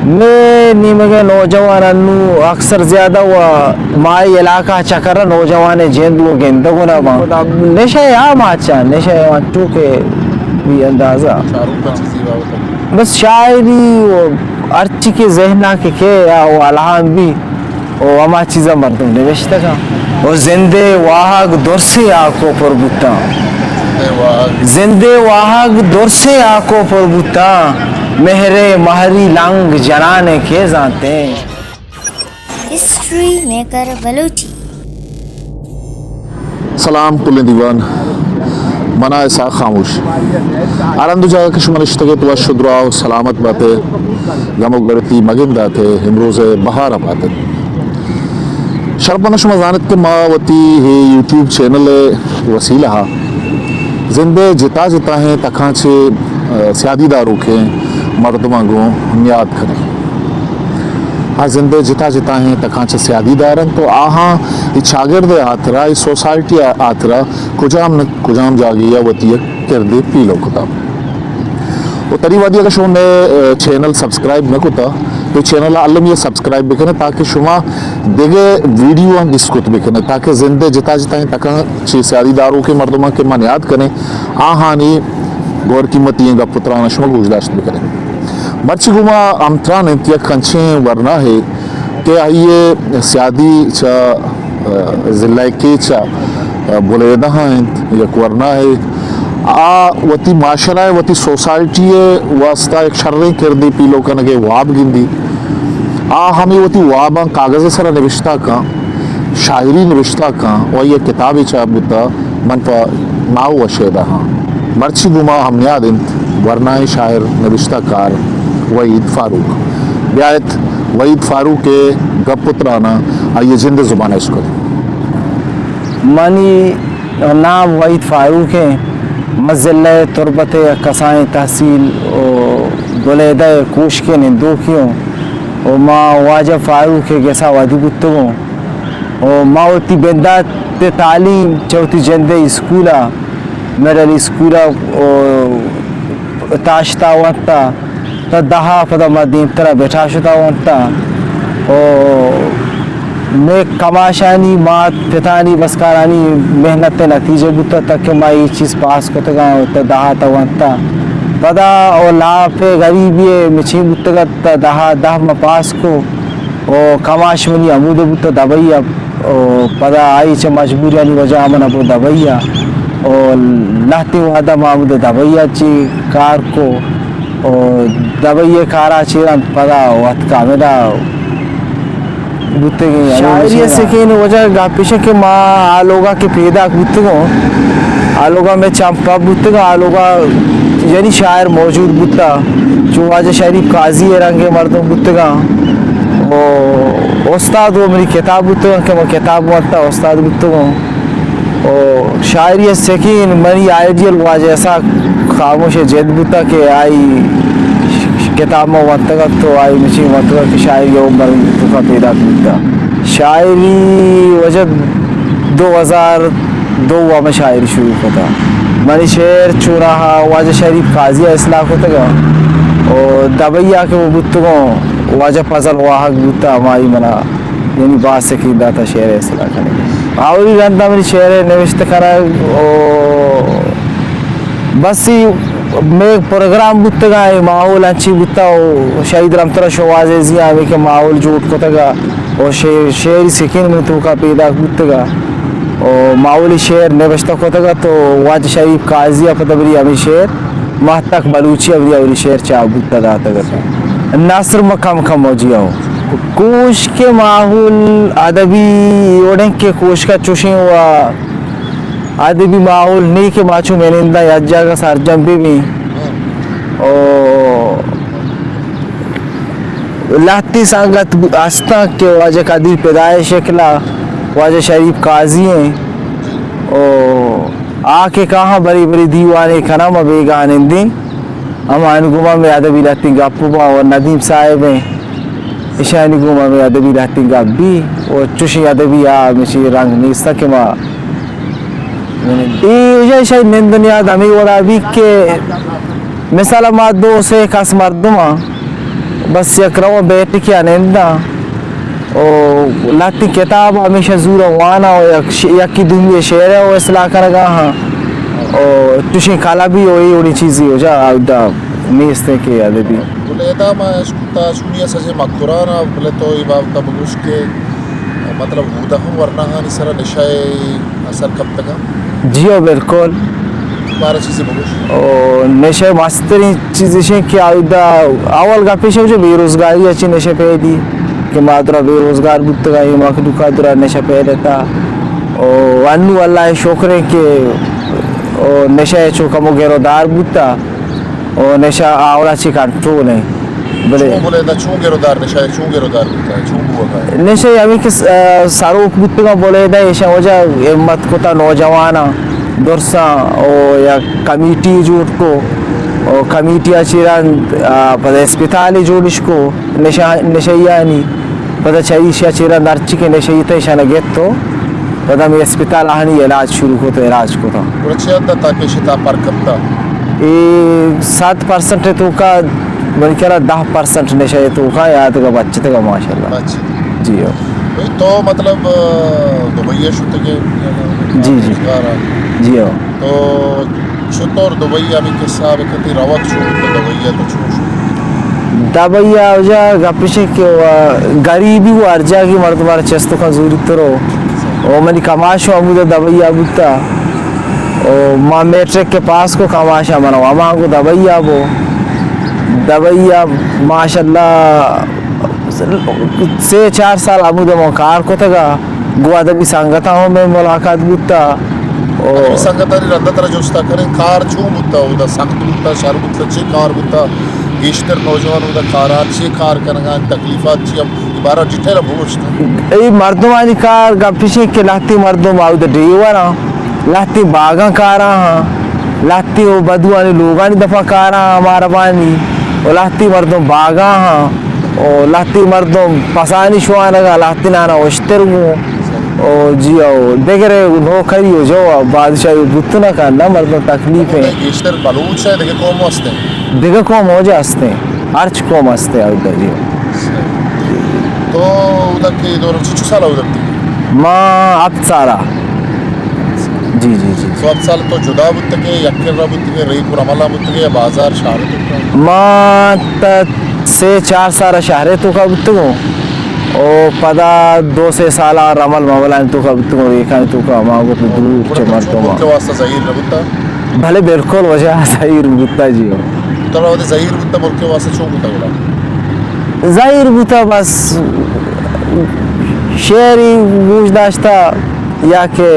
میں نیمگے نوجوان انو اکثر زیادہ و مائی علاقہ چکر نوجوان جیندو گندگو نبا نشے عام آچا نشے وانٹو کے بھی اندازہ بس شاعری و ارچی کے ذہنہ کے و الہام بھی و اما چیزا مردم نوشتا کا و زندے واہگ دور سے آکو پر بوتا زندے واہگ دور سے آکو پر بوتا مہرے مہری لنگ جنانے کے جانتے ہیں ہسٹری میکر بلوچی سلام کل دیوان منا ایسا خاموش آرندو جاگا کہ شمالشتگے تو شدرا و سلامت باتے گمو گرتی مگن داتے امروز بہارا باتے شرپنا شما زانت کے ما وتی ہے یوٹیوب چینل وسیلہ زندے جتا جتا ہیں تکھانچے سیادی دارو کے مردماں گو نیاد کریں ہاں زندے جتا جتا ہیں تکھانچے سیادی دارن تو آہاں چاگرد آترا سوسائٹی آترا کجام جاگیا وطیہ کردے پیلو کتا وہ تری وادی اگر شما نے چینل سبسکرائب نہ کتا تو چینل علم یہ سبسکرائب بکنے تاکہ شما دیگے ویڈیو ہم ڈسکوت بکنے تاکہ زندے جتا جتا ہیں تکھانچے سیادی داروں کے مردماں کے من یاد کریں آہانی گور قیمتی گا پترانا شما گوشداشت بکریں مرچی گما امتران انتیا کنچیں ورنہ ہے کہ آئیے سیادی چا ضلع کے چا بولیدہ ہیں یک ورنہ ہے وتی معاشرہ وتی سوسائٹی واسطہ ایک شریں کردی پیلو کنگے واب گندی ہمیں وتی واباں کاغذ سر نوشتہ کا شاعری نوشتہ کا اور یہ کتابی چا بتا من پا ناو وشیدہ ہاں مرچی گما ہم نیاد انت ورنہ شاعر نوشتہ کار وحید فاروق بیایت وحید فاروق کے گپ پترانا آئیے زند زبان اس کو منی نام وحید فاروق ہے مزلہ تربت کسائیں تحصیل گلیدہ کوش کے نندو کیوں و ما واجب فاروق کے گیسا وادی بتگوں و ما ہوتی بندات تعلیم چوتی جندے اسکولا میڈل اسکولا تاشتا وانتا تا دہا پدا مدین ترہ بیٹھا شتا وانتا و میں کماشانی مات پتانی بسکارانی محنت نتیجے بوتا تک کہ میں یہ چیز پاس کو تگا تا دہا تا وانتا پدا او لاپے غریبی مچھی بوتا تا دہا ما پاس کو و کماش منی عمود بوتا دبائیا پدا آئی چا مجبوریانی وجہ من ابو دبائیا اور لہتی وعدہ معمود دبائیا چی کار کو اور دبائیے کارا چیران پدا وقت کاملہ بوتے گئے شاعری سکین وجہ گا پیشے کہ ماں آلوگا کے پیدا بوتے گو آلوگا میں چامپا بوتے گا آلوگا یعنی شاعر موجود بوتا جو واجہ شاعری قاضی رنگے مردوں بوتے گا استاد وہ میری کتاب بوتے گا کہ میں کتاب وانتا استاد بوتے گا اور شاعری سکین منی آئیڈیل واجہ ایسا خاموش جد بوتا کہ آئی کتاب میں وانتا گا تو آئی مچھی وانتا گا کہ شاعری عمر کا پیدا بوتا شاعری وجہ 2002 میں شاعری شروع ہوتا منی شعر چونہا واجہ شاعری قاضی اصلاح ہوتا گا اور دبائیا کے وہ بوتا گا واجہ پزل واحق بوتا ہماری منا یعنی بات سکین داتا شعر اصلاح کرنے آوری رندہ منی شعر نوشت کرا بس میں پروگرام بوتا گا ماحول انچی بوتا شہید رحمتہ شواز ازیاں میں کہ ماحول جوٹ کو تگا اور شعری سکین میں تو کا پیدا بوتا گا اور ماحولی شعر نوشتہ کو تگا تو واجہ شریف قاضی پتبری ہمیں شعر ماہ تک بلوچی اولی شعر چاہ بوتا داتا گا ناصر مکہ موجیہ ہو کوش کے ماحول ادبی اوڑیں کے کوش کا چوشیں ہوا ادبی ماحول نہیں کہ ماچو میں نندہ یاد جاگا سار جنبی بھی لہتی سانگت آستا کے واجہ قدیر پیدائش شکلا واجہ شریف قاضی ہیں آکے کہاں بری بری دیوانے کھنام بیگا نندیں اما انگوما میں ادبی لہتی گا پوبا اور ندیم صاحب ہیں اشانی گوما میں ادبی لہتی گا بھی اور چوشی ادبی مچی رنگ نیستا کہ ماں یہ شاید من دنیا دمی ورابی کے مثال ما دو سے کس مردما بس یکرم بیٹھ کے آنندہ او لاتی کتاب ہمیشہ زور وانا یک کی دنیا شعر ہے وہ اصلاح کرگا ہاں او تشین کالا بھی ہوئی اوڑی چیزی ہو جا دا نیستے کے ادبی بولے دا ما اسکتا سنیا سجے مکرانا بولے تو ای باب کا بگوش کے مطلب ہودا ہوں ورنہ ہاں سرا نشائے اثر کب تکا جیو بالکل بارہ چیزیں بگوش او نشے مستری چیزیں کہ آئیدہ اول گا پیش ہو جو بے روزگاری اچھی نشے پہ دی کہ مادرہ بے روزگار بودتا گا یہ مخلوقہ درہ نشہ پہ دیتا او انو اللہ شکرے کہ نشہ چوکا مو گیرو دار بودتا او نشہ آولا چی کنٹرول ہے چون بولے دا چون گیرو دار نشائے چون گیرو دار بودتا ہے چون بوا گا نشہ ہمیں کہ ساروک بودتا گا بولے دا ایشا وجہ امت کتا نوجوانا درسا او یا کمیٹی جوڑ کو او کمیٹی اچیران پدا اسپیتالی جوڑش کو نشیانی پدا چایشی اچیران درچی کے نشیتا ایشانا گیت تو پدا میں اسپیتال آہنی علاج شروع کو تو علاج کو تھا اور اچھی حد تاکہ شتا پر کب تا 7% تو کا بلکہ کہا 10% نشے تو کا یاد کا بچتے کا ماشاءاللہ اچھی جی ہو تو مطلب دبئی شتے کے جی جی جی ہو تو شطور دبئی ہمیں کس صاحب کہتی روک چھوڑ تو دبئی تو چھوڑ شو دبئی آجا گپشے کہ غریبی وہ ارجا کی مردمار چستو کا زوری ترو او منی کماشو امودہ دبئی آبوتا او ماں میٹرک کے پاس کو کماشا منو اما کو دبئی آبو دبئی آب ماشاءاللہ 3-4 سال امودہ موکار کو تگا گوا دبی سانگتا ہوں میں ملاقات بوتا ابھی سنگتا نہیں رندہ طرح جوستا کریں کار چون بوتا ہو دا سخت بوتا شار بوتا چی کار بوتا گیشتر نوجوان ہو دا کارات چی کار کرنگا تکلیفات چی اب عبارہ جٹھے رہا بوشتا ای مردمانی کار گا پیشے کہ لاتی مردم آو دا ڈیورا لاتی باغاں کارا ہاں لاتی او بدوانی لوگانی دفعہ کارا ہاں ہمارا بانی او لاتی مردم باغاں ہاں او لاتی مردم پسانی شوانگا لاتی نانا وشتر گو او جی او دیکھ رہے نوکری ہو جو بادشاہی بتنا کرنا مردم تکلیف ہے گیشتر بلوچ ہے دیکھے قوم ہستے ہیں دیکھ قوم ہو جا ہستے ہیں ارچ قوم ہستے ہیں ادھر جی تو ادھر کے دور چچو سالہ ادھر تھی ماں اب سارا جی جی جی تو اب سال تو جدا بودتا کے یکر را بودتا کے رئی پور عملہ بودتا کے بازار شہر تو ماں 3-4 سال شہرے تو کا بودتا او پدا 2 سالہ رمل مولان تو کا بودتا ایکانی تو کا ماں کو دور چمر تو ماں کے واسطہ ظہیر نبودتا بھلے بالکل وجہ ظاہر بودتا جی ہو تو رہا ہوتے ظہیر بودتا ملک کے واسطہ چون بودتا گوڑا ظاہر بودتا بس شہری گوش داشتا یا کہ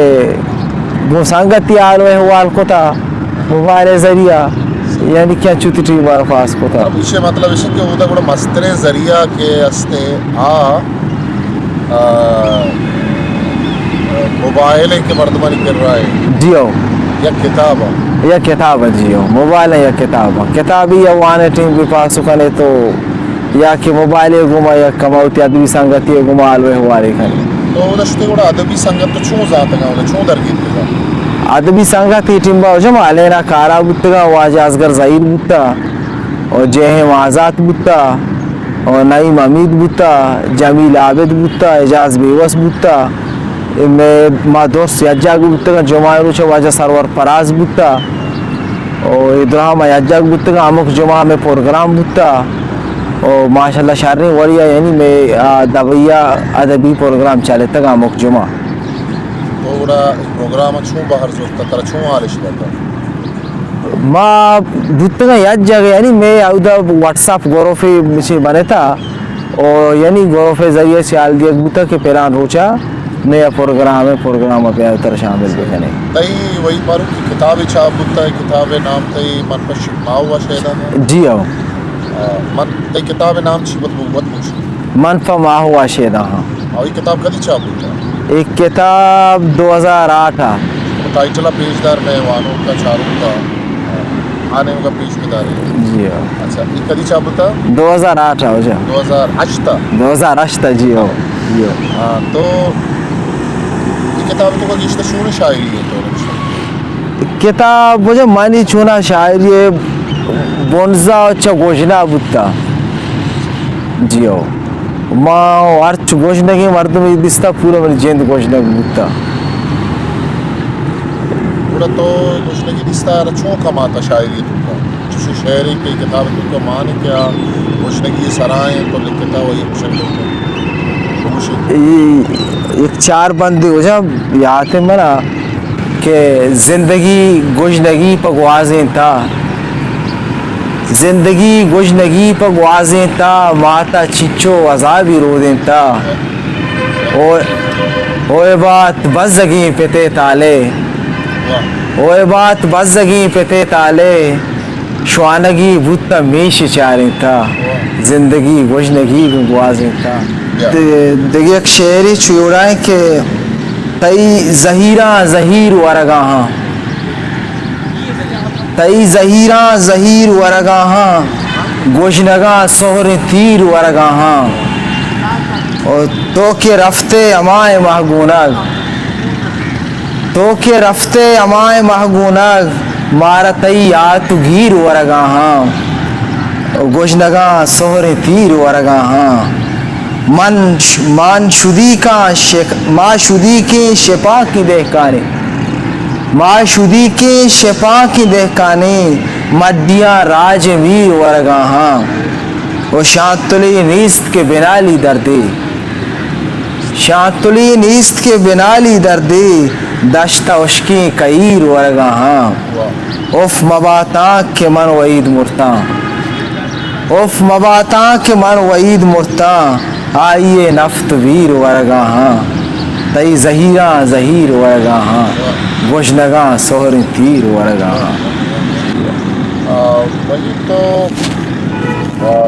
سنگتی آلوے حوال کو تھا موبائل ذریعہ یعنی کیا چوتی ٹی بار پاس کو تھا اب اسے مطلب اسے کہ ہوتا بڑا مستر ذریعہ کے استے موبائل ہے کہ مردمانی کر رہا ہے جی ہو یا کتاب یا کتاب ہے جی ہو موبائل ہے یا کتاب ہے کتابی یا وانے ٹیم بھی پاس کنے تو یا کہ موبائل گما یا کماوتی ادبی سنگتی گما آلوے حوالے کنے تو وہ دشتے گوڑا ادبی سنگت تو چون ذات گا انہیں چون درگیت گا ادبی سنگتی ٹیم با جمع علینا کارا بودتا گا واجہ ازگر ظہیر بودتا اور جہم آزاد بودتا اور نعیم امید بودتا جمیل عابد بودتا اجاز بیوس بودتا میں ما دوست یجاگ بودتا گا جمعہ روچہ واجہ سرور پراز بودتا اور ادرہم یجاگ بودتا گا امک جمعہ میں پروگرام بودتا اور ماشاءاللہ شہرین وڑیا یعنی میں دبیا ادبی پروگرام چالتا گا امک جمعہ تو گوڑا پروگرام چون باہر زوکتا ترہ چون آلش کرتا ما بودتا گا یاد جاگا یعنی میں اودا واٹس اپ گروفی مجھے بنے تھا اور یعنی گروفی ذریعے سے آل دیا بودتا کہ پیران روچا نیا پروگرام ہے پروگرام پہ اتر شامل بکنے تئی وہی پارو کی کتاب چاپ بودتا ہے کتاب نام تئی من پش ماہوا شہدہ ہے جی ہو من تئی کتاب نام چی بد پوچھ منفع ما ہوا شیدہ ہاں اور یہ کتاب کدی چاپ بودتا ہے ایک کتاب 2008 ٹائٹلہ پیش دار میں وانوں کا چاروں کا آنے کا پیش بدار ہے جی ہو اچھا یہ کدی چاپ بودتا 2008 ہو جا 2008 تا 2008 جی ہو جی ہو ہاں تو یہ کتاب تو کا گیشتہ شون شاعری ہے تو کتاب مجھے مانی چونا شاعری بونزا اچھا گوشنا بودتا جیو ماں ہرچ گوشنگی مردم دستا پورا میری جند گوشنگ بودتا پورا تو گوشنگی دستا رچوں کماتا شاعری تو کا جسے شاعری کی کتاب تو کا مان کیا گوشنگی سرائیں تو لکھتا وہی گوشنگی ایک چار بندی ہو جا یاد ہے منا کہ زندگی گوشنگی پا گوازیں تا زندگی گوشنگی پا گوازیں تا ماتا چچو عذابی رو دیں تا اوے بات بزگیں پتے تالے اوے بات بزگیں پتے تالے شوانگی بوتا میش چاریں تا زندگی گوشنگی پا گوازیں تا دیکھ ایک شعری چوڑائیں کہ تئی زہیرہ زہیر ورگاہاں تئی زہیرہ زہیر ورگاہاں گوشنگاں سہر تیر ورگاہاں اور تو کے رفتے امائے محگونگ تو کے رفتے امائے محگونگ مارا تئی آت گیر ورگاہاں گوشنگاں سہر تیر ورگاہاں مان شدی کا ماں شدی کے شپا کی دہکانے ماں شدی کے شپا کی دہکانے مڈیاں راج ویر ورگاہاں وہ شانتلی نیست کے بنالی دردے شانتلی نیست کے بنالی دردے دشتہ اشکی کئیر ورگاہاں اف مباتاں کے من وعید مرتاں اف مباتاں کے من وعید مرتاں آئیے نفت ویر ورگاہاں تئی زہیرہ زہیر ورگاہاں گوشنگاں سہر تیر ورگاہاں وہی تو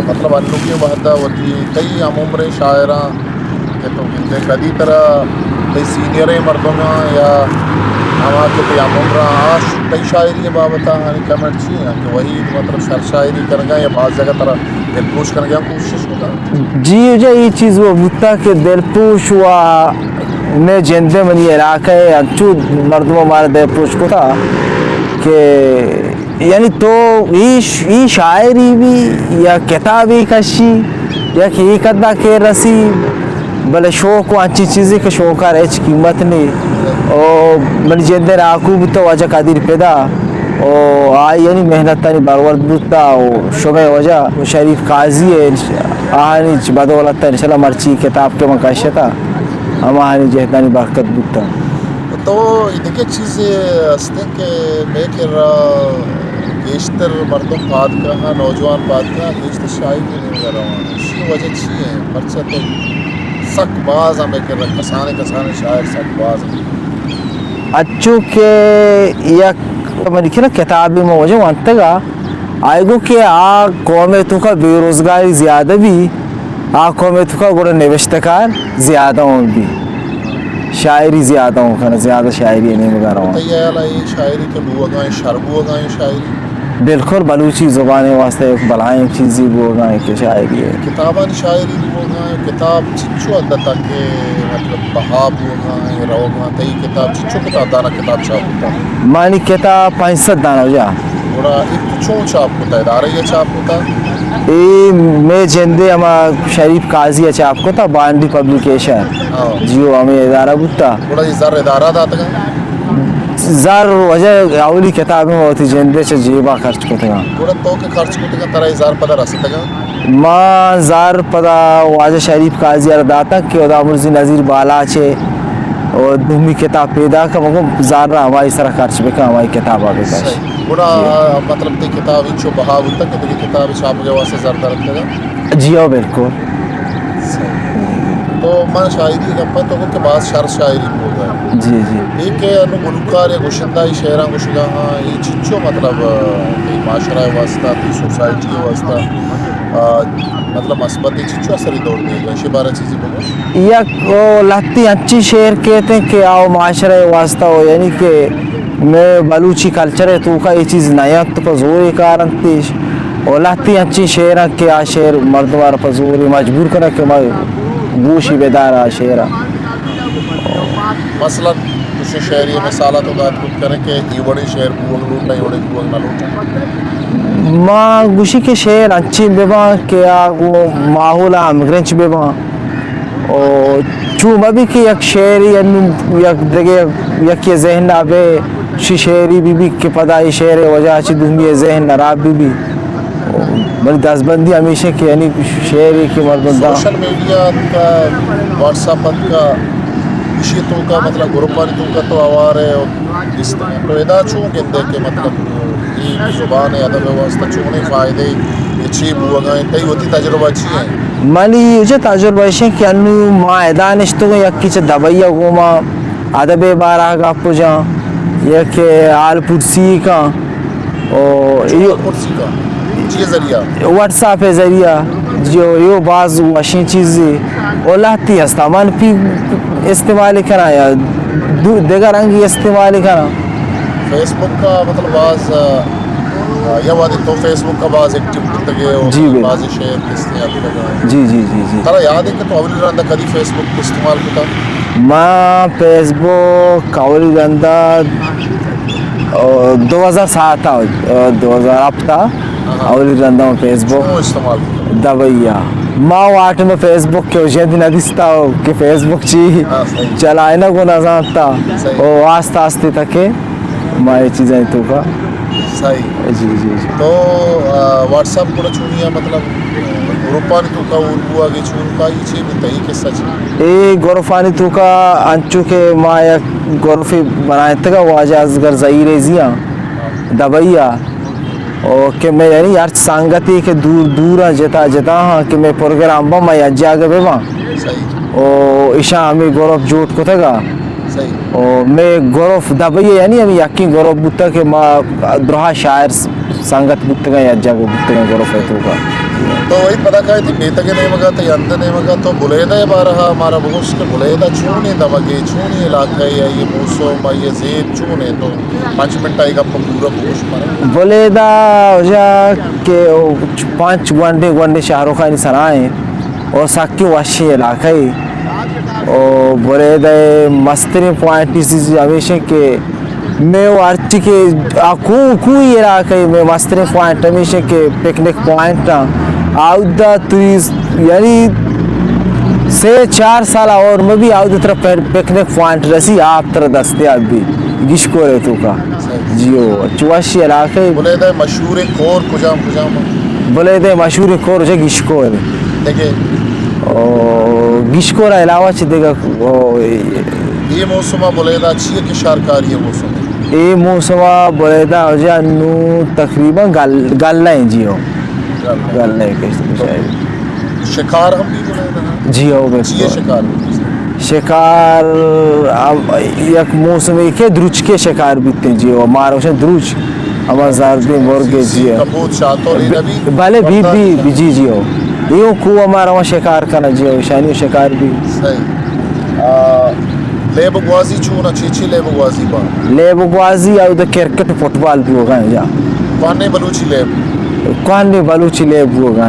مطلب انو کی وحدہ ہوتی کئی عمر شاعراں کہ تو گندے کدی طرح کئی سینئر مردوں یا ہما کے تے عمر آش کئی شاعری بابتا ہمیں کمنٹ چی ہیں کہ وہی مطلب شر شاعری کر گا یا بعض جگہ طرح دلپوش کر گیا کوشش ہوتا جی یہ چیز وہ بتا کہ دلپوش ہوا میں جندے منی علاقہ ہے انچو مردم ہمارا دلپوش کو تھا کہ یعنی تو ای شاعری بھی یا کتابی کشی یا کہ ایک ادھا کے رسی بلے شوق و اچھی چیزیں کہ شوقہ رہچ قیمت نہیں اور من جندے راکوب تو وجہ قدیر پیدا اور آئی یعنی محنت تانی برورد بودتا شبہ وجہ شریف قاضی ہے آہانی بدولت تا انشاءاللہ مرچی کتاب کے مکاشتا ہم آہانی جہتانی برکت بودتا تو دیکھیں چیز ہستے کہ میں کہہ گیشتر مردم پاد کا ہاں نوجوان پاد کا گیشتر شاعری بھی نہیں کر رہا ہوں اسی وجہ چی ہے پرچہ تو سک باز ہمیں کہہ رہا کسانے شاعر سک باز اچھو کہ یک میں لکھی نا کتابی میں وجہ وانتگا آئے گو کہ قوم تو کا بے روزگاری زیادہ بھی قوم تو کا گوڑا نوشتکار زیادہ ہوں بھی شاعری زیادہ ہوں کھانا زیادہ شاعری نہیں مگا رہا ہوں تو یہ علائی شاعری کے بو اگائیں شربو اگائیں شاعری بالکل بلوچی زبانیں واسطے بلائیں چیزی بو اگائیں کہ شاعری ہے کتابان شاعری بو اگائیں کتاب چچو عدتا کہ مطلب بہا بو اگائیں رو اگائیں تئی کتاب چچو کتاب دانا کتاب چھاپ ہوتا مانی کتاب 500 دانا ہو جا اور ایک چون چھاپ ہوتا ہے ادارہ یہ چھاپ ہوتا میں جندے ہما شریف قاضی چاپ کو تھا بانڈی پبلیکیشن جیو ہمیں ادارہ بودتا بڑا یہ زر ادارہ داتا گا زار وجہ اولی کتابیں ہوتی جندے سے جیبا خرچ کو تھا بڑا تو کہ خرچ کو تھا ترہ زار پدہ رستا گا ماں زار پدا واجہ شریف قاضی ارداتا کہ ادا مرزی نظیر بالا چھے اور دومی کتاب پیدا کا مگم زار رہا ہماری سرہ خرچ بکا ہماری کتاب آگے کاش بڑا مطلب تی کتاب انچو بہا ہوتا کہ تی کتاب چھاپ کے واسطے زر درکتے گا جیو بالکل تو میں شاعری گپا تو کہ بعض شر شاعری ہو گئے جی جی ایک ہے انو گلوکار یا گوشندائی شہران گوشگاں یہ چچو مطلب تی معاشرہ واسطہ تی سوسائٹی واسطہ مطلب مثبتی چچو اثری دور دے گا اسی بارہ چیزیں بگو یک لہتی اچھی شعر کہتے ہیں کہ آؤ معاشرہ واسطہ ہو یعنی کہ میں بلوچی کلچر ہے تو کا یہ چیز نیت تو زوری کارن تیش اور لہتی اچھی شعر کہ آ شعر مردوار پر زوری مجبور کرنا کہ میں گوشی بیدارا شعرہ مثلا کچھ شعری مثالہ تو بات کچھ کریں کہ یہ بڑی شعر بوگ لوٹا یہ بڑی بوگ نہ لوٹا ما گوشی کے شعر اچھی ببا کیا وہ ماحول امگرنچ ببا اور چوم ابھی کہ یک شعری یک دیگه یک ذہن آبے شی شعری بھی کہ پدا یہ شعر وجہ چی دومی ذہن نراب بھی بڑی دستبندی ہمیشہ کہ یعنی شعری کی مردندہ سوشل میڈیا کا واٹس ایپ کا اسی تو کا مطلب گروپانی تو کا تو آوار ہے اس تو ادا چون گندے کہ مطلب یہ زبان ہے ادب واسطہ چونے فائدے اچھی بوگائیں تی ہوتی تجربہ اچھی ہے مالی یہ تجربہ ہے کہ انو ما ادانشتو یک کچھ دبائیا گوما ادب بارہ گا پجا یک آل پرسی کا اور کرسی کا یہ ذریعہ واٹس ایپ ذریعہ جو یہ بعض واشین چیزیں اولاتی ہستا من پی استعمال کرا یا دیگر رنگی استعمال کرا فیس بک کا مطلب بعض یا وادی تو فیس بک کا بعض ایکٹیویٹی تگے جی اور بعض شیئر استعمال کرا جی جی جی جی ترا یاد ہے کہ تو اولی رندہ کدی فیس بک کو استعمال کتا ما فیس بک اولی گندہ 2007 تا 2000 اب تا اولی رندہ فیس بک کیوں استعمال کتا دبیا ما واٹ میں فیس بک کے وجہ دن ادستا ہو کہ فیس بک چی چلائے نا کو نظانتا اور آستا آستے تکے ما یہ چیزیں تو کا صحیح جی جی جی تو واٹس ایپ کو چونی ہے مطلب گروپانی تو کا اردو آگے چون کا یہ چیز بھی تہی قصہ چیز اے گورفانی تو کا انچو کے ما یک گورفی بنائے تکا واجہ ازگر زہیر زیاں دبیا اور کہ میں یعنی یار سانگتی کہ دور دورا جتا جتا ہاں کہ میں پروگرام با میں اجا گئے با صحیح اور ایشا ہمیں گروپ جوٹ کو تگا صحیح اور میں گروپ دبئی یعنی ہمیں یقین گروپ بوتا کہ ما درہا شاعر سانگت بوتا گا یا اجا بوتا گا گروپ ہے تو کا تو وہی پتا کہا تھی بیتا کے نہیں مگا تو اندر نہیں مگا تو بلیدہ بارہا ہمارا بہت کے بلیدہ چونے دبگے چونے علاقہ ہے یا یہ موسم یا زید چونے تو 5 منٹ آئے گا پورا بہت مارا بلیدہ جا کہ 5 گونڈے شہروں کا انسان آئیں اور ساکی واشی علاقہ ہے اور بلیدہ مسترین پوائنٹ اسی ہمیشہ کہ میں وارچی کے کوئی علاقہ ہے میں مسترین پوائنٹ ہمیشہ کہ پکنک پوائنٹ آؤدہ تریس یعنی 3-4 سال اور میں بھی آؤدہ طرف پکنک پوائنٹ رسی آپ طرح دستیاب بھی گشکو رہے تو کا جیو چواشی علاقہ بلیدہ مشہور کور کجام بلیدہ مشہور کور جا گشکو رہے دیکھیں اور گشکو رہا علاوہ چی دیگا یہ موسمہ بلیدہ اچھی ہے کہ شارکاری ہے موسم یہ موسمہ بلیدہ جا نو تقریباً گلنا ہے جیو گلنا ہے کشتی شاید شکار ہم بھی بلیدہ جی ہو گئے چیئے شکار شکار یک موسم ایک ہے دروچ کے شکار بیتے جی ہو ہمارا اسے دروچ ہمارا زاردے مرگے جی ہو کبوت شاہتوں لینا بھی بھلے بھی جی جی ہو یہ کو ہمارا وہاں شکار کرنا جی ہو شانی شکار بھی صحیح لیب گوازی چون اچھی لیب گوازی با لیب گوازی آو دا کرکٹ فٹ بال بھی ہوگا جا کوانے بلوچی لیب کوانے بلوچی لیب بھی ہوگا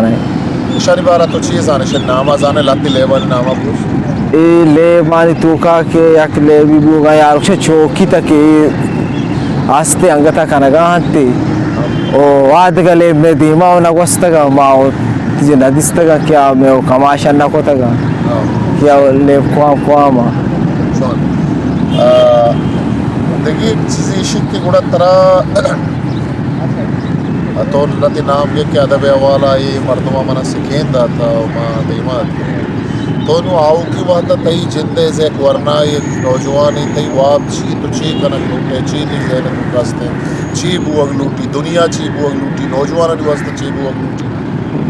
نشانی بارہ تو چیز آنے شد نامہ زانے لاتی لیب والی نامہ بوش اے لیب مانی توکا کے یک لیبی بھی ہوگا یار اسے چوکی تک آستے انگتا کنگا ہنتے او آدھگا لیب میں دیما ہونا گوستا ماو تجھے ندیستا گا کیا میں وہ کماشا نکو تگا کیا لیب کوام دیکھئے ایک چیزی عشق کے گوڑا ترہ تو لتی نام یہ کہ ادب حوالا یہ مردمہ منہ سکین داتا ماں دیمات تو نو آو کی وحدہ تئی جندے سے ایک ورنہ ایک نوجوانی تئی واب چی تو چی کنک لوٹے چی دی زینت مکاستے چی بو اگلوٹی دنیا چی بو اگلوٹی نوجوانہ دی واسطہ چی بو اگلوٹی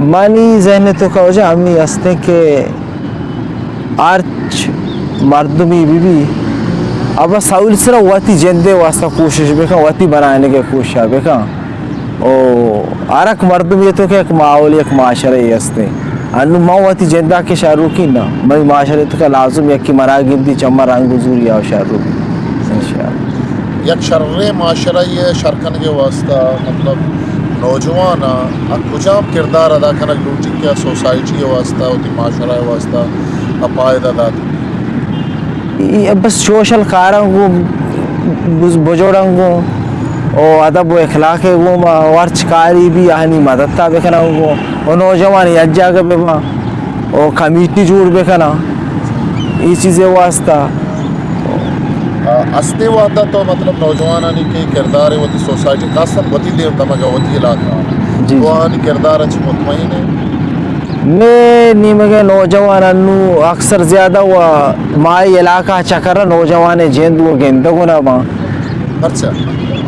مانی ذہن تو کا وجہ ہمیں ہستے کہ آرچ مردمی بھی اب ساول سرا واتی جندے واسطہ کوشش بکا واتی بنانے کے کوشش بکا او آرک مردم یہ تو کہ ایک ماحول ایک معاشرہ یہ ہستے انو ماں واتی جندہ کے شاروکی نا میں معاشرہ تو کا لازم یک کی مراغین دی چمہ رنگ گزوری آو شاروکی انشاءاللہ یک شرر معاشرہ یہ شرکن کے واسطہ مطلب نوجوانا کجام کردار ادا کنک لوٹی کیا سوسائٹی کے واسطہ ہوتی معاشرہ کے واسطہ اپائد ادا بس سوشل کارنگو بجوڑنگو او ادب و اخلاق وہ ورچ کاری بھی آہنی مدد تا بکنا وہ او نوجوان یجا کے بما او کمیٹی جوڑ بکنا یہ چیزیں واسطہ استے وعدہ تو مطلب نوجوانانی کے کردار وتی سوسائٹی خاصاً وتی دیو تمگا وتی علاقہ جی وہ آنی کردار اچھ مطمئن ہے میں نیمگے نوجوانانو اکثر زیادہ و مائی علاقہ چکر نوجوان جیندو گندگو نا ماں اچھا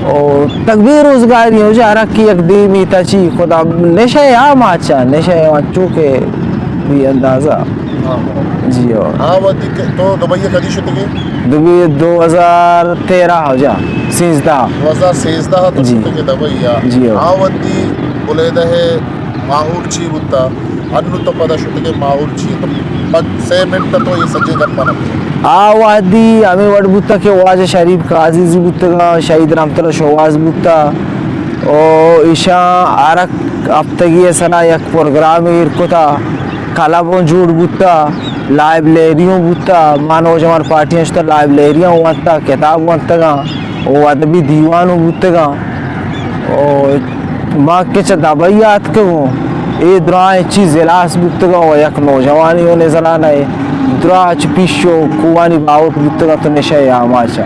او تکبیر روزگاری ہو جا رکھ کی یک دیمی تچی خدا نشہ عام آچا نشہ آچو کے بھی اندازہ جی ہاں وتی تو دبئی کدی شدی گئی دبی 2013 ہو جا 2013 تو جی شدی دبئی جی ہاں وتی بلیدہ ہے ماحول چی بتا انو تو پدا شدی ماحول چی تو 6 منٹ تو یہ سجے کر پانا وادی ہمیں وڈ بوتا کہ واج شریف کا عزیزی بوتا شہید رحمت اللہ شواز بوتا او ایشان آرک ہفتگی سنا یک پروگرام ارکتا کلبوں جوڑ بوتا لائبریریوں بوتا ماں نوجوان پارٹیاں شتا لائبریریاں ہوتا کتاب ہوتا گا او ادبی دیوانوں بوتا گا او ماں کے چا دبائیات کے ہوں اے درائیں چیز الاس بوتا گا و یک نوجوانی ہونے زنانا ہے دراچ پیشو کوانی باوٹ بوتا گا تو نشہ آماچا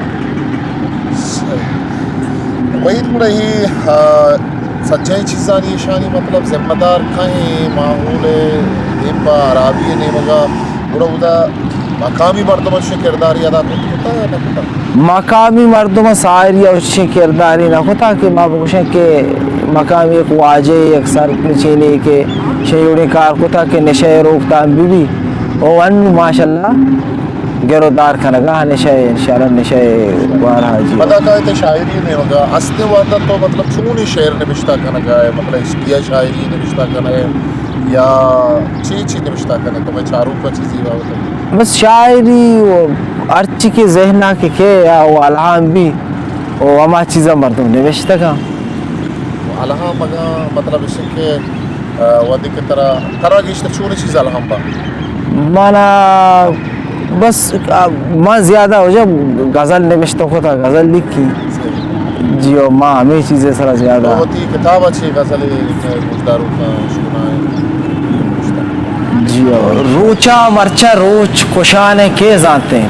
وہی تھوڑا ہی سچائی چیزانی ایشانی مطلب ذمہ دار کہیں ماحول دیپا عرابی نیمگا بڑا ادا مقامی مردم سے کرداری ادا کرتا ہے نہ کرتا مقامی مردم ساری اچھی کرداری نہ ہوتا کہ ماں بوشیں کہ مقامی ایک واجہ ایک سر چینے کے شیوڑی کار کوتا کہ نشہ روکتا بھی او انو ماشاءاللہ گرودار کھنگا نشہ انشاءاللہ نشہ بارہا جی پتہ کہتے شاعری نہیں ہوگا استے وعدہ تو مطلب چونی شعر نوشتہ کھنگا ہے مطلب عشقیہ شاعری نوشتہ کھنا ہے یا چی نوشتہ کھنا تو میں چاروں کا چیزی باوتا بس شاعری وہ ارچی کے ذہنہ کے یا وہ الہام بھی وہ ہما چیزا مردم نوشتہ کا الہام مگا مطلب اس کے ودی کی طرح گیشتہ چونی چیز الہام با مانا بس ماں زیادہ ہو جب غزل نوشتہ ہوتا غزل لکھی جی او ماں ہمیں چیزیں سرا زیادہ ہوتی کتاب اچھی غزل مجداروں کا سنائے جی او روچا مرچا روچ کشانے کے ذاتے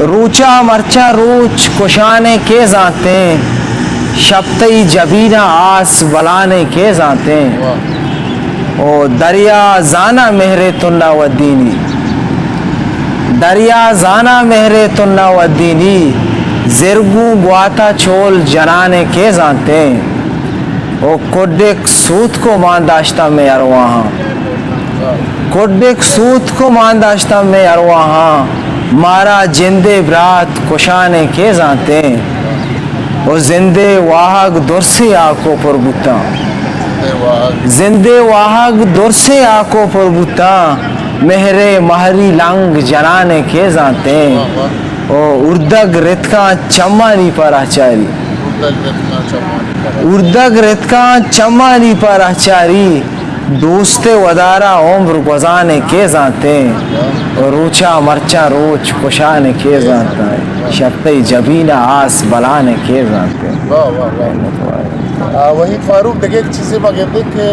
روچا مرچا روچ کشانے کے ذاتے شبتی جبینہ آس بلانے کے ذاتے او دریا زانا مہر تنہ و دینی دریا زانا مہر تنہ و دینی زرگوں گواتا چول جنانے کے زانتے او کوڈک سوت کو مانداشتہ میں ارواہاں کوڈک سوت کو مانداشتہ میں ارواہاں مارا جندے برات کشانے کے زانتے او زندے واہگ درسی آکو پر بوتا زندے واہگ درسی آکو پر بوتا مہرے مہری لنگ جنانے کے زانتے او اردگ رتکاں چمانی پر آچاری اردگ رتکاں چمانی پر آچاری دوست ودارا عمر گزانے کے زانتے روچا مرچا روچ کشانے کے زانتے شبتی جبینہ آس بلانے کے زانتے وہی فاروق دیکھے ایک چیزیں مگے کہ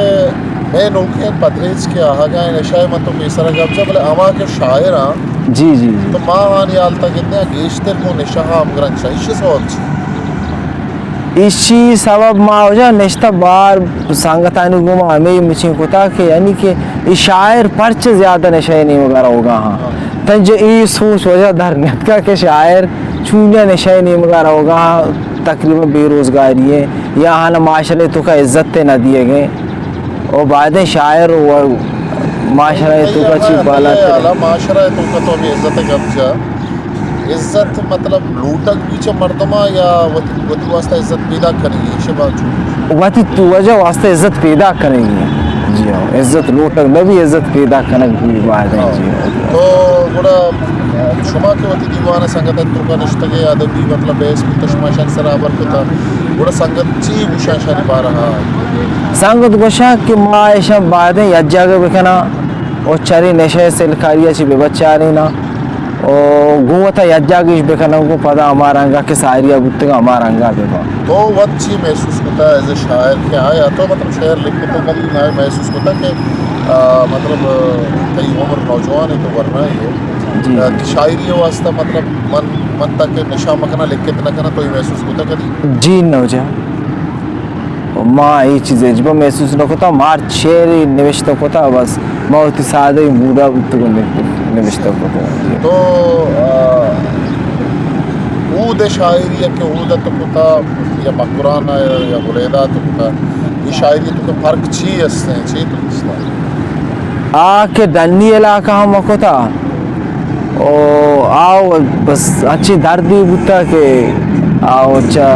میں نوکے پدریج کے آہاگاہ نشائے مطلب پیسرہ گفجہ بلے اما کے شاعرہ جی جی جی تو ماں آنی آلتا کتنے گیشتر کو نشاہا امگرنچا اسی سواب چی اسی سبب ماں ہو جا نشتہ بار سانگتانی گوما ہمیں مچیں کتا کہ یعنی کہ اس شاعر پرچ زیادہ نشہ نہیں وغیرہ ہوگا ہاں تنجھ ای سوچ وجہ دھرنیت کا کہ شاعر چونیا نشہ نہیں وغیرہ ہوگا ہاں تقریباً بے روزگاری ہے یا ہاں معاشرے تو کا عزت نہ دیے گئے اور بعدیں شاعر و معاشرہ تو کا چیز بالا کرے معاشرہ تو کا تو ابھی عزت گفجہ عزت مطلب لوٹک پیچھے مردمہ یا وطی واسطہ عزت پیدا کریں گی اسے بات چھوڑ وطی تو وجہ واسطہ عزت پیدا کریں گی جی ہاں عزت لوٹک میں بھی عزت پیدا کریں گی بات ہے جی تو بڑا شما کے وطی دیوانا سنگت ہے تو کا نشتگے ادبی مطلب ہے اس کی تشماشان سرابر کو تھا بڑا سنگت چی گوشا شانی پا رہا سنگت گوشا کہ ماں ایشا باتیں یجا کے بکنا اور چاری نشے سے لکھاریا چی بے بچہ آ رہی نا او گوتا یجاگیش بکنم کو پدا ہمارنگا کے سائریہ بودتگا ہمارنگا بکا تو وقت چی محسوس ہوتا ہے ایز اے شاعر کہ آیا تو مطلب شعر لکھتے تو کبھی نہ محسوس ہوتا کہ مطلب کئی عمر نوجوان ہے تو ورنہ ہی جی ہے شاعری واسطہ مطلب من تک نشا مکھنا لکھ کے نہ کرنا تو ہی محسوس ہوتا کبھی جی نو جا ماں یہ چیزیں جب محسوس نہ ہوتا مار شعر نوشتہ ہوتا بس بہت سادہ ہی موڈا بودتگا نوشتہ ہوتا تو اود شاعری ہے کہ اودت ہوتا یا بقران یا بلیدات ہوتا یہ شاعری تو فرق چی ہستے ہیں چی تو ہستا آ کے دنی علاقہ ہم ہوتا او آؤ بس اچھی دردی بودتا کہ آؤ چا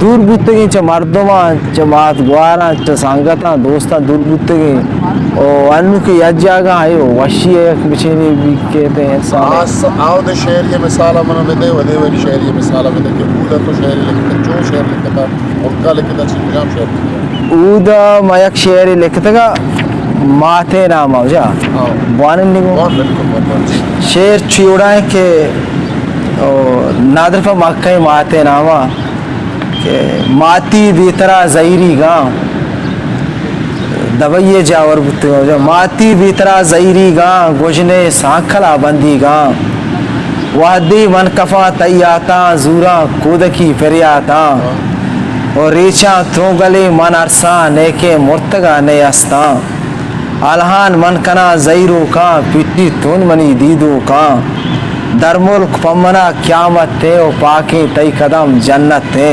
دور بودتگی چا مردمان چا مات گوارا چا سانگتا دوستا دور بودتگی او انو کے یج جاگا ہے وشی ہے بچینی بھی کہتے ہیں آؤ دے شعری مثالہ منہ میں دے ودے وی شعری مثالہ میں دے کہ اودا تو شعری لکھتا جو شعر لکھتا ملکہ لکھتا چی نجام شعر لکھتا اودا ما یک شعری لکھتا گا ماتے نام آو جا بوانن نگو شعر چیوڑا ہے کہ نادر پا مکہ ماتے ناما کہ ماتی بیترا زیری گاں دبئیے جاور بودتے گا جا ماتی بیترا زیری گاں گوجنے سانکھلا بندی گاں وحدی من کفا تیاتا زورا کودکی فریاتا اور ریچاں تونگلے من عرصاں نیکے مرتگا نیستاں الہان من کنا زیرو کاں پٹی تون منی دیدو کاں در ملک پمنا قیامت تے و پاکیں تئی قدم جنت تے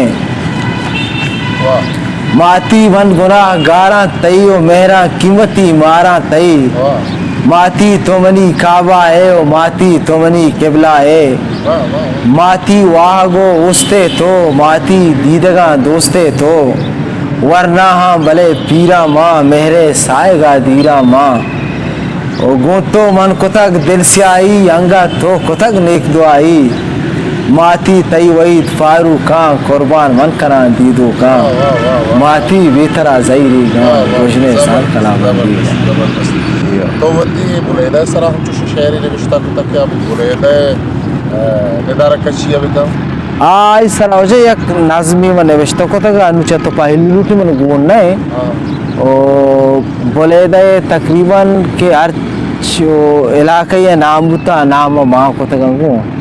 ماتی من گناہ گاراں تئی و مہراں قیمتی ماراں تئی ماتی تو منی کعبہ ہے و ماتی تو منی قبلہ ہے ماتی واہگو استے تو ماتی دیدگاں دوستے تو ورنہ ہاں بلے پیرا ماں مہرے سائے گا دیرا ماں او گونتو من کتگ دل سیائی انگا تو کتگ نیک دعائی ماتی تئی وعید فاروقاں قربان من کنا دیدو کاں ماتی بیترا زیری گاں گوجنے سان کلا بندی تو ودی بلیدہ سرا ہم چوش شعری نوشتہ کتا کیا بلیدہ ندارہ کچیا بکا آئی سر آجے یک نظمی من نوشتہ کتا گا انوچہ تو پہلی لوٹی من گون نئے او بلیدہ تقریباً کہ ارچ علاقہ نام بتا نام ماں کتا گا گون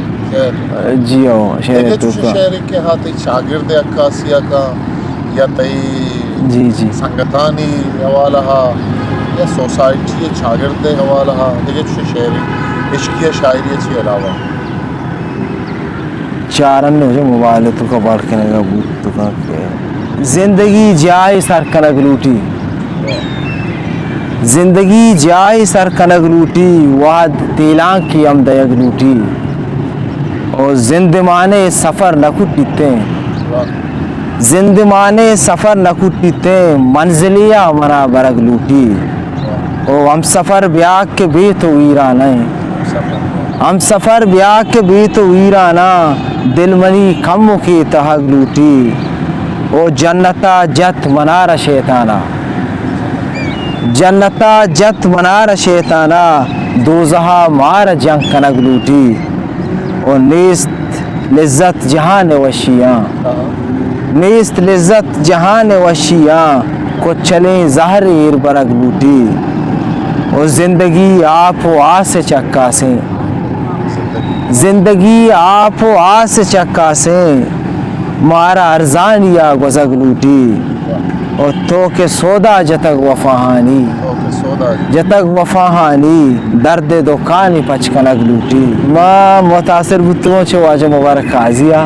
جی او شعر تو کا شعر کے ہاتھ شاگرد عکاسیہ کا یا تئی جی جی سنگتانی حوالہ یا سوسائٹی شاگرد حوالہ دیکھے چھ شعری عشقیہ شاعری چی علاوہ چارن ہو جو موبائل تو کا بڑھ کے نگا بوت تو کا زندگی جائے سر کنگ لوٹی زندگی جائے سر کنگ لوٹی واد تیلان کی امدیگ لوٹی اور زندمانے سفر نہ کٹیتے زندمانے سفر نہ کٹیتے منزلیہ منا برگ لوٹی او ہم سفر بیاک کے بھی تو ویران ہیں ہم سفر بیاک کے بھی تو ویرانا دل منی کموں کی تہگ لوٹی او جنتا جت منار شیطانا جنتا جت منار شیطانا دوزہا مار جنگ کنگ لوٹی اور نیست لذت جہان وشیاں نیست لذت جہان وشیاں کو چلیں زہر ایر برگ لوٹی اور زندگی آپ و آس چکا سے زندگی آپ و آس چکا سے مارا ارزانیا گزگ لوٹی اور تو کے سودا جتگ وفاہانی جتگ وفاہانی درد دکانی پچکنگ لوٹی ماں متاثر بتگوں چھو واجہ مبارک قاضیہ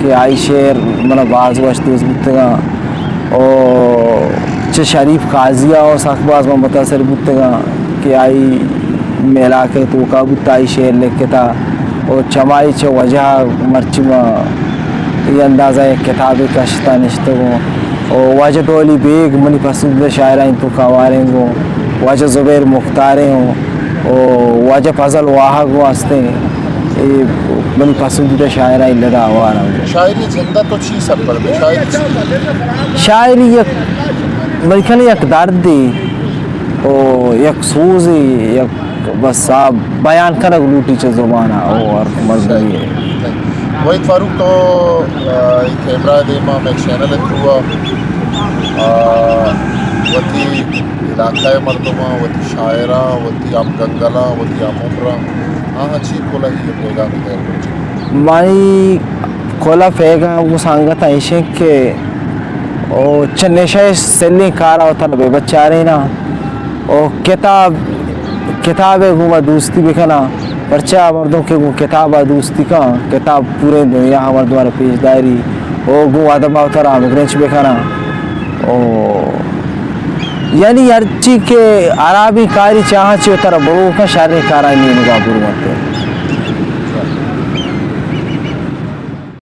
کہ آئی شعر منہ باز وشتوز بتگاں اور چھ شریف قاضیہ اور ساکباز میں متاثر بتگاں کہ آئی میلا کے تو کا بتا آئی شعر لکھتا اور چمائی چھ وجہ مرچمہ یہ اندازہ ایک کتاب کشتا نشتگوں اور واجہ ڈولی بیگ منی پسندہ شاعرائیں تو کاواریں گو واجہ زبیر مختاریں ہوں اور واجہ فضل واحق واسطے منی پسندہ شاعرائیں لڑا آوارا ہوں شاعری زندہ تو چیز سب پر دے شاعری یک ملکن یک درد دی او یک سوزی یک بس آپ بیان کنگ لوٹی چه زبانا اور مردمی ہے. وحید فاروق تو کیمرہ دیما میں چینل تھروا وتی علاقہ مردمہ وتی شاعرہ وتی ام گنگلا وتی ام عمرہ ہاں چی کولا ہی پیگا میں مانی کولا پیگا وہ سانگتا ایشیں کہ او چنشہ سلی کارا ہوتا بے بچارے نا او کتاب گوما دوستی بکنا پرچہ مردوں کے گو کتاب دوستی کا کتاب پورے دنیا ہمار دوارا پیش داری او گو آدم آترا مگرنچ بکنا او یعنی ہر چی کے عرابی کاری چاہاں چی اترا برو کا شارے کارا نہیں نگاہ برو مرتے